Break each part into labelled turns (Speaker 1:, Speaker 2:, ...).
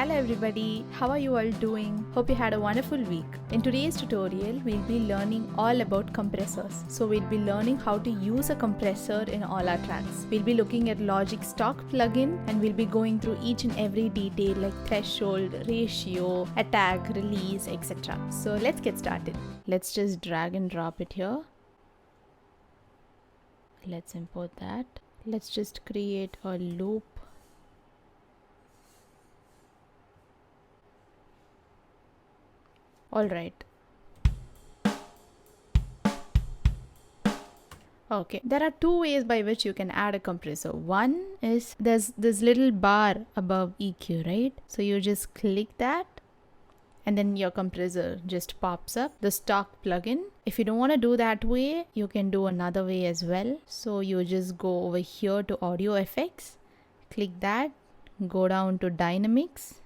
Speaker 1: Hello everybody, how are you all doing? Hope you had a wonderful week. In today's tutorial, we'll be learning all about compressors. So we'll be learning how to use a compressor in all our tracks. We'll be looking at Logic stock plugin and we'll be going through each and every detail like threshold, ratio, attack, release, etc. So let's get started. Let's just drag and drop it here. Let's import that. Let's just create a loop. Alright. Okay, there are two ways by which you can add a compressor. One is there's this little bar above EQ, right? So you just click that and then your compressor just pops up, the stock plugin. If you don't want to do that way, you can do another way as well. So you just go over here to audio effects, click that, go down to dynamics,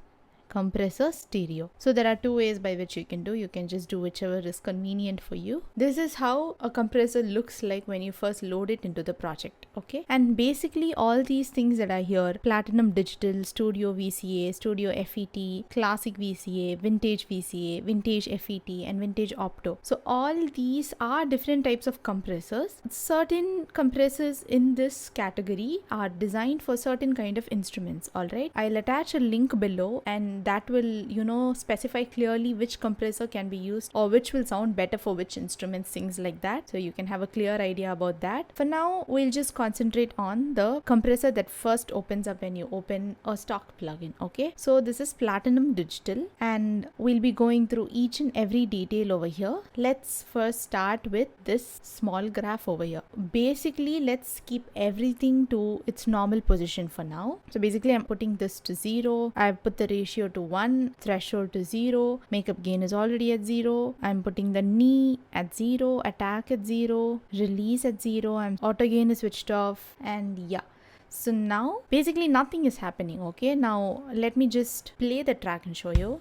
Speaker 1: compressor stereo. So there are two ways by which you can do. You can just do whichever is convenient for you. This is how a compressor looks like when you first load it into the project. Okay, and basically all these things that are here: Platinum Digital, Studio VCA, Studio FET, Classic VCA, Vintage VCA, Vintage FET, and Vintage Opto. So all these are different types of compressors. Certain compressors in this category are designed for certain kind of instruments. All right, I'll attach a link below and that will specify clearly which compressor can be used or which will sound better for which instruments, things like that, so you can have a clear idea about that. For now, we'll just concentrate on the compressor that first opens up when you open a stock plugin. Okay, so this is Platinum Digital and we'll be going through each and every detail over here. Let's first start with this small graph over here. Basically, let's keep everything to its normal position for now. So basically I'm putting this to 0. I've put the ratio to 1, threshold to 0, makeup gain is already at 0. I'm putting the knee at 0, attack at 0, release at 0, and auto gain is switched off, and yeah. So now basically nothing is happening. Okay, now let me just play the track and show you.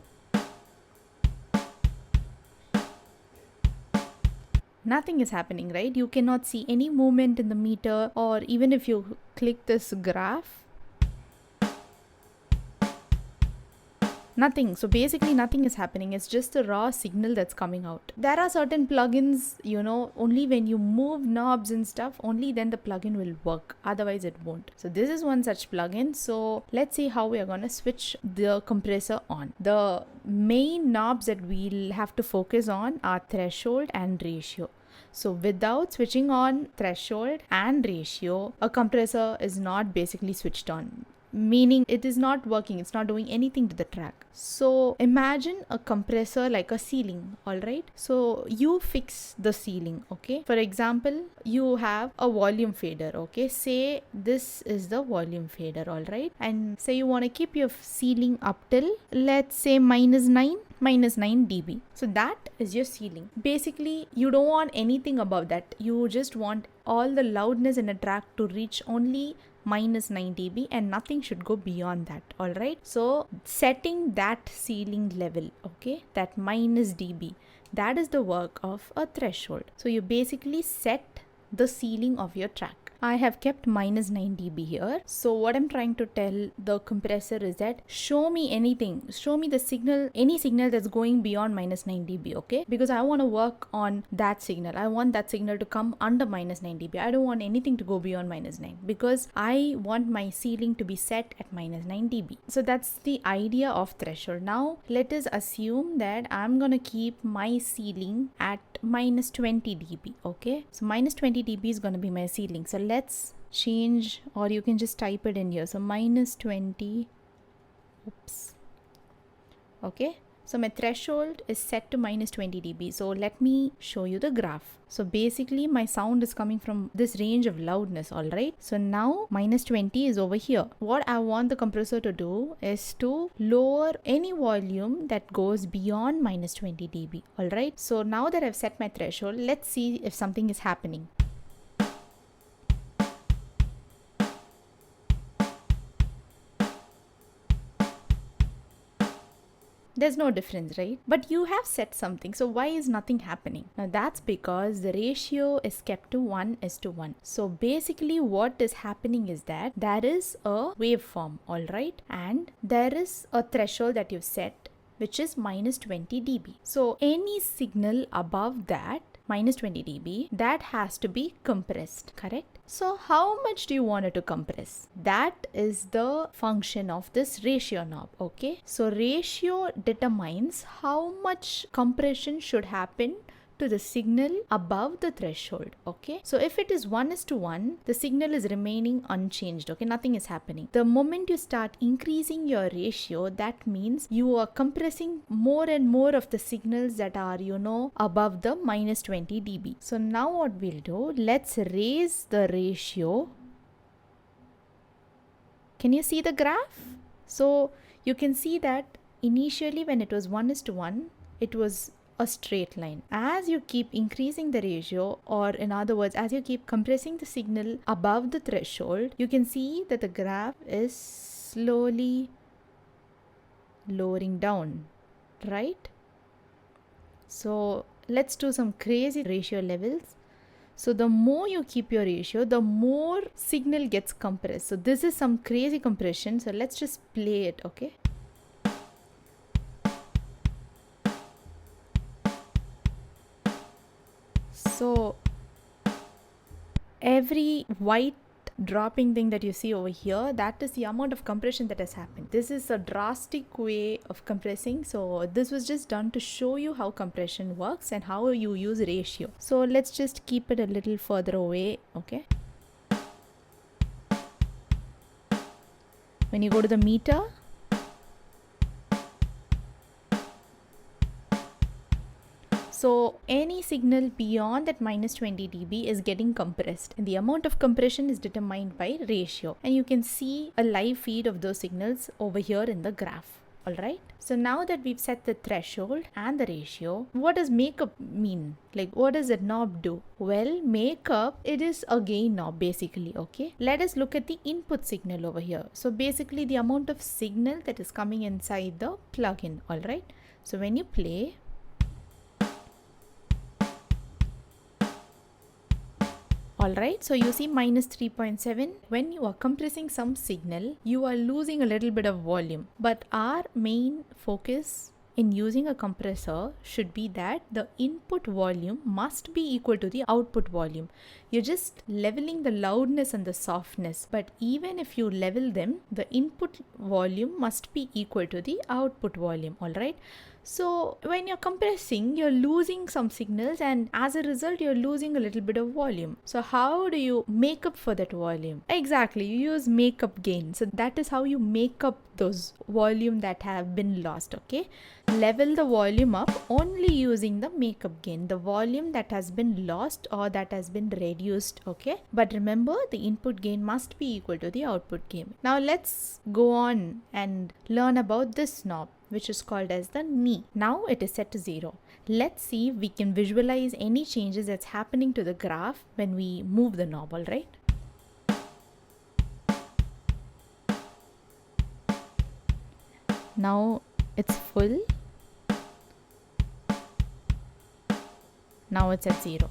Speaker 1: Nothing is happening, right? You cannot see any movement in the meter, or even if you click this graph, nothing. So basically nothing is happening. It's just a raw signal that's coming out. There are certain plugins, only when you move knobs and stuff, only then the plugin will work. Otherwise it won't. So this is one such plugin. So let's see how we are going to switch the compressor on. The main knobs that we'll have to focus on are threshold and ratio. So without switching on threshold and ratio, a compressor is not basically switched on. Meaning it is not working, it's not doing anything to the track. So imagine a compressor like a ceiling. All right, so you fix the ceiling. Okay, for example, you have a volume fader. Okay, say this is the volume fader. All right, and say you want to keep your ceiling up till, let's say, minus 9 dB. So that is your ceiling. Basically you don't want anything above that. You just want all the loudness in a track to reach only minus 9 dB and nothing should go beyond that. All right, so setting that ceiling level, okay, that minus dB, that is the work of a threshold. So you basically set the ceiling of your track. I have kept minus 9 dB here. So what I'm trying to tell the compressor is that show me anything, show me the signal, any signal that's going beyond minus 9 dB, okay? Because I want to work on that signal. I want that signal to come under minus 9 dB. I don't want anything to go beyond minus 9 because I want my ceiling to be set at minus 9 dB. So that's the idea of threshold. Now let us assume that I'm going to keep my ceiling at minus 20 dB, okay? So minus 20 dB is going to be my ceiling. So let's change, or you can just type it in here. So minus 20, oops, okay. So my threshold is set to minus 20 dB. So let me show you the graph. So basically my sound is coming from this range of loudness. All right, so now minus 20 is over here. What I want the compressor to do is to lower any volume that goes beyond minus 20 dB. All right, so now that I've set my threshold, let's see if something is happening. There's no difference, right? But you have set something, so why is nothing happening? Now that's because the ratio is kept to 1:1. So basically what is happening is that there is a waveform, alright, and there is a threshold that you've set which is minus 20 dB. So any signal above that minus 20 dB, that has to be compressed, correct? So how much do you want it to compress? That is the function of this ratio knob, okay? So ratio determines how much compression should happen to the signal above the threshold, okay? So if it is 1:1, the signal is remaining unchanged, okay? Nothing is happening. The moment you start increasing your ratio, that means you are compressing more and more of the signals that are, above the minus 20 dB. So now what we'll do, let's raise the ratio. Can you see the graph? So you can see that initially when it was 1:1, it was a straight line. As you keep increasing the ratio, or in other words, as you keep compressing the signal above the threshold, you can see that the graph is slowly lowering down, right? So let's do some crazy ratio levels. So the more you keep your ratio, the more signal gets compressed. So this is some crazy compression. So let's just play it, okay? So every white dropping thing that you see over here, that is the amount of compression that has happened. This is a drastic way of compressing. So this was just done to show you how compression works and how you use ratio. So let's just keep it a little further away, okay? When you go to the meter, so any signal beyond that minus 20 dB is getting compressed, and the amount of compression is determined by ratio. And you can see a live feed of those signals over here in the graph. Alright, so now that we've set the threshold and the ratio, what does makeup mean? Like, what does that knob do? Well, makeup, it is a gain knob basically, okay? Let us look at the input signal over here. So basically the amount of signal that is coming inside the plugin, alright? So when you play, alright, so you see minus 3.7. When you are compressing some signal, you are losing a little bit of volume. But our main focus in using a compressor should be that the input volume must be equal to the output volume. You're just leveling the loudness and the softness. But even if you level them, the input volume must be equal to the output volume, alright? So when you're compressing, you're losing some signals, and as a result, you're losing a little bit of volume. So how do you make up for that volume? Exactly, you use makeup gain. So that is how you make up those volume that have been lost, okay? Level the volume up only using the makeup gain, the volume that has been lost or that has been reduced, okay? But remember, the input gain must be equal to the output gain. Now let's go on and learn about this knob, which is called as the knee. Now it is set to 0. Let's see if we can visualize any changes that's happening to the graph when we move the knob, alright? Now it's full. Now it's at 0.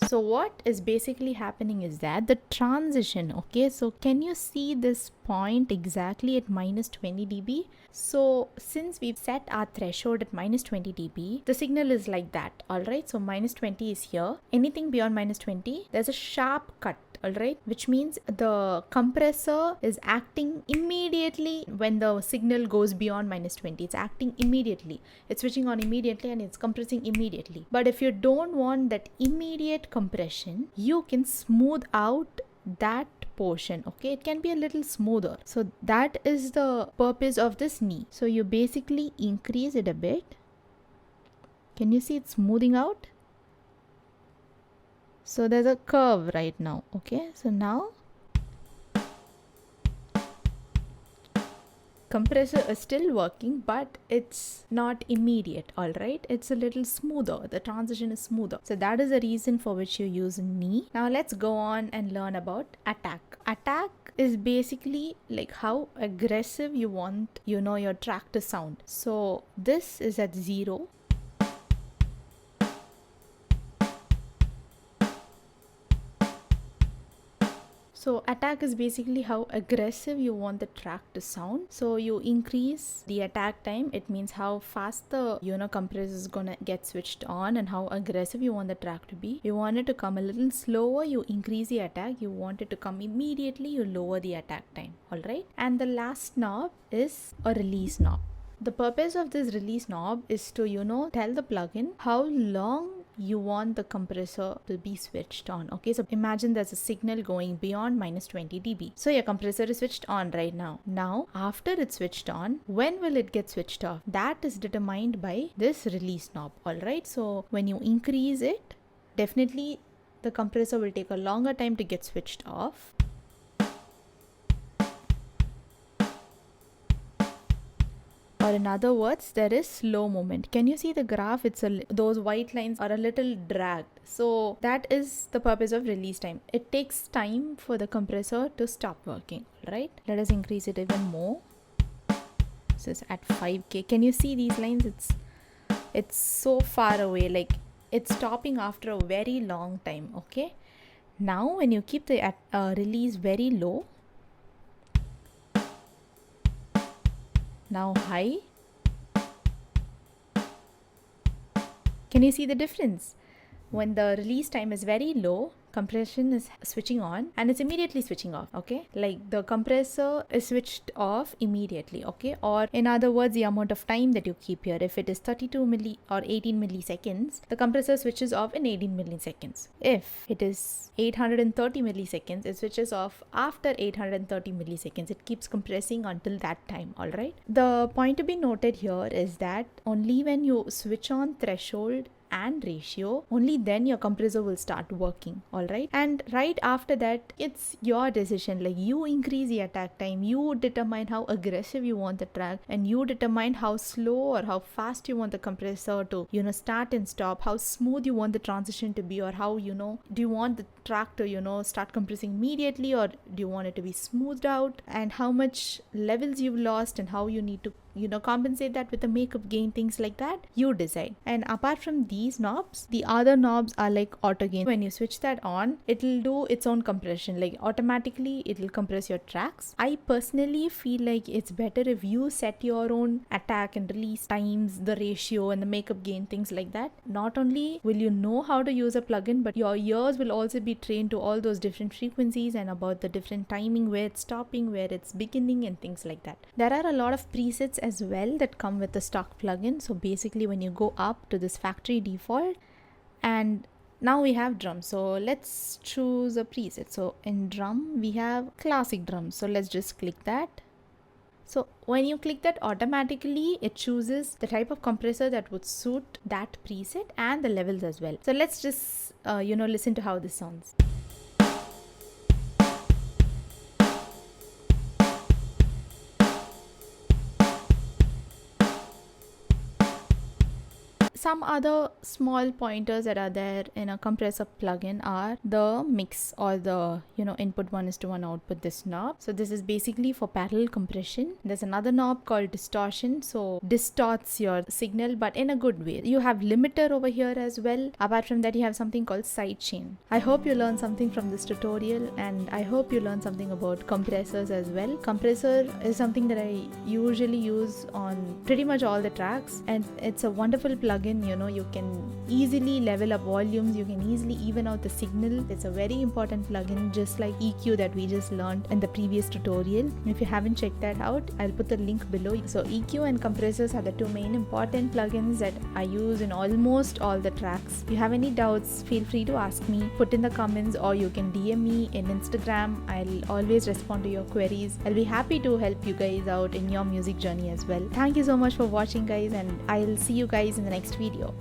Speaker 1: So what is basically happening is that the transition, okay, so can you see this point exactly at minus 20 dB? So since we've set our threshold at minus 20 dB, the signal is like that, alright? So minus 20 is here. Anything beyond minus 20, there's a sharp cut, alright? Which means the compressor is acting immediately when the signal goes beyond minus 20. It's acting immediately. It's switching on immediately and it's compressing immediately. But if you don't want that immediate compression, you can smooth out that portion, okay? It can be a little smoother. So that is the purpose of this knee. So you basically increase it a bit. Can you see it smoothing out? So there's a curve right now, okay? So now compressor is still working, but it's not immediate, alright? It's a little smoother. The transition is smoother. So that is the reason for which you use knee. Now let's go on and learn about attack. Attack is basically like how aggressive you want, your track to sound. So this is at 0. So attack is basically how aggressive you want the track to sound. So you increase the attack time. It means how fast the compressor is gonna get switched on and how aggressive you want the track to be. You want it to come a little slower, you increase the attack. You want it to come immediately, you lower the attack time. Alright. And the last knob is a release knob. The purpose of this release knob is to tell the plugin how long you want the compressor to be switched on. Okay, so imagine there's a signal going beyond minus 20 dB. So your compressor is switched on right now. Now, after it's switched on, when will it get switched off? That is determined by this release knob. Alright, so when you increase it, definitely the compressor will take a longer time to get switched off. Or in other words, there is slow movement. Can you see the graph? Those white lines are a little dragged. So that is the purpose of release time. It takes time for the compressor to stop working. Right? Let us increase it even more. This is at 5K. Can you see these lines? It's so far away. Like it's stopping after a very long time. Okay. Now when you keep the release very low, now high. Can you see the difference? When the release time is very low, compression is switching on and it's immediately switching off. Okay, like the compressor is switched off immediately. Okay, or in other words, the amount of time that you keep here, if it is 32 milli or 18 milliseconds, the compressor switches off in 18 milliseconds. If it is 830 milliseconds, it switches off after 830 milliseconds. It keeps compressing until that time. All right, the point to be noted here is that only when you switch on threshold and ratio, only then your compressor will start working. All right, and right after that, it's your decision. Like you increase the attack time, you determine how aggressive you want the track, and you determine how slow or how fast you want the compressor to start and stop, how smooth you want the transition to be, or how do you want the track to start compressing immediately, or do you want it to be smoothed out, and how much levels you've lost and how you need to compensate that with the makeup gain, things like that, you decide. And apart from these knobs, the other knobs are like auto gain. When you switch that on, it'll do its own compression, like automatically it'll compress your tracks. I personally feel like it's better if you set your own attack and release times, the ratio and the makeup gain, things like that. Not only will you know how to use a plugin, but your ears will also be trained to all those different frequencies and about the different timing, where it's stopping, where it's beginning, and things like that. There are a lot of presets as well that come with the stock plugin. So basically when you go up to this factory default, and now we have drums, so let's choose a preset. So in drum we have classic drums, so let's just click that. So when you click that, automatically it chooses the type of compressor that would suit that preset and the levels as well. So let's just listen to how this sounds. Some other small pointers that are there in a compressor plugin are the mix, or the input 1:1 output, this knob. So this is basically for parallel compression. There's another knob called distortion, so distorts your signal but in a good way. You have limiter over here as well. Apart from that, you have something called sidechain. I hope you learned something from this tutorial, and I hope you learned something about compressors as well. Compressor is something that I usually use on pretty much all the tracks, and it's a wonderful plugin. You can easily level up volumes, you can easily even out the signal. It's a very important plugin, just like EQ that we just learned in the previous tutorial. If you haven't checked that out, I'll put the link below. So EQ and compressors are the two main important plugins that I use in almost all the tracks. If you have any doubts, feel free to ask me, put in the comments, or you can DM me in Instagram. I'll always respond to your queries. I'll be happy to help you guys out in your music journey as well. Thank you so much for watching, guys, and I'll see you guys in the next video.